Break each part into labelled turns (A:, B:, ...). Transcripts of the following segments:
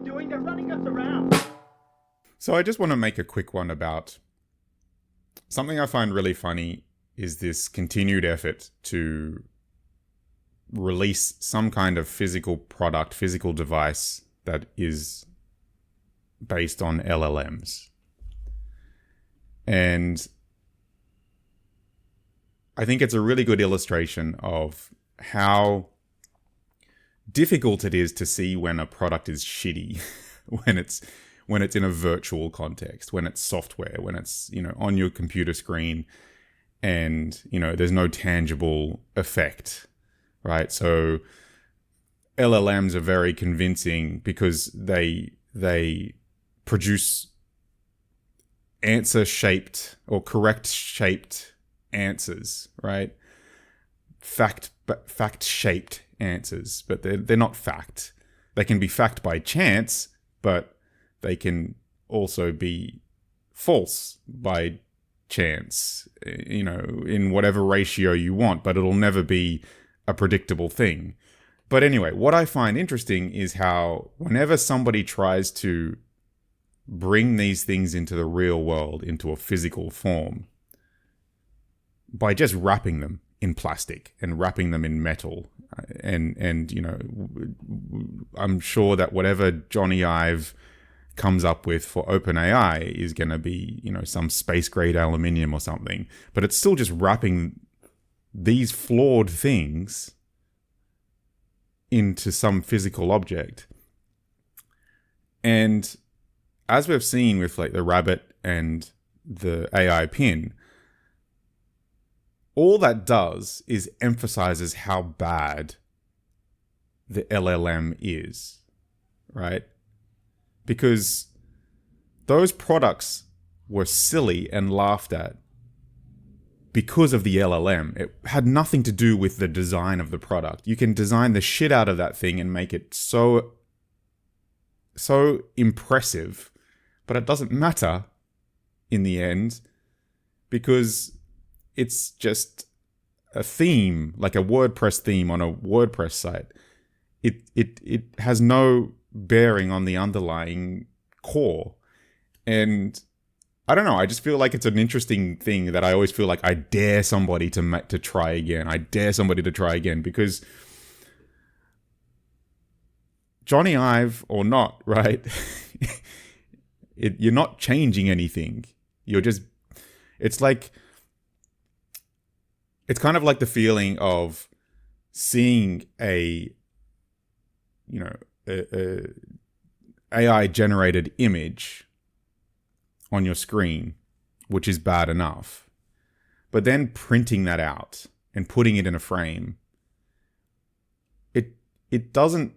A: doing? They're running us around.
B: So I just want to make a quick one about something I find really funny is this continued effort to release some kind of physical product, physical device that is based on LLMs. And I think it's a really good illustration of how difficult it is to see when a product is shitty, when it's in a virtual context, when it's software, when it's, on your computer screen and, there's no tangible effect, right? So LLMs are very convincing because they produce answer-shaped or correct-shaped answers, right? Fact-shaped answers, but they're not fact. They can be fact by chance, but they can also be false by chance, in whatever ratio you want, but it'll never be a predictable thing. But anyway, what I find interesting is how whenever somebody tries to bring these things into the real world, into a physical form, by just wrapping them in plastic and wrapping them in metal, and I'm sure that whatever Johnny Ive comes up with for OpenAI is going to be, some space grade aluminium or something, but it's still just wrapping these flawed things into some physical object. And as we've seen with like the rabbit and the AI pin, all that does is emphasizes how bad the LLM is, right? Because those products were silly and laughed at because of the LLM. It had nothing to do with the design of the product. You can design the shit out of that thing and make it so impressive, but it doesn't matter in the end because it's just a theme, like a WordPress theme on a WordPress site. It has no bearing on the underlying core. And I don't know, I just feel like it's an interesting thing that I always feel like I dare somebody to try again. I dare somebody to try again because Johnny Ive or not, right? You're not changing anything. You're just, it's kind of like the feeling of seeing a AI generated image on your screen, which is bad enough, but then printing that out and putting it in a frame, it doesn't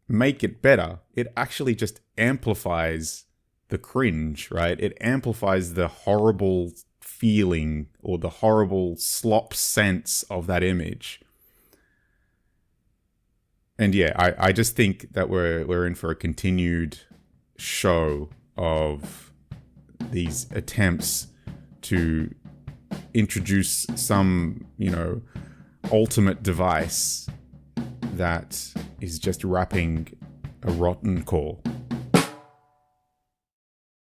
B: make it better. It actually just amplifies the cringe, right? It amplifies the horrible feeling or the horrible slop sense of that image. And yeah, I just think that we're in for a continued show of these attempts to introduce some, ultimate device that is just wrapping a rotten core.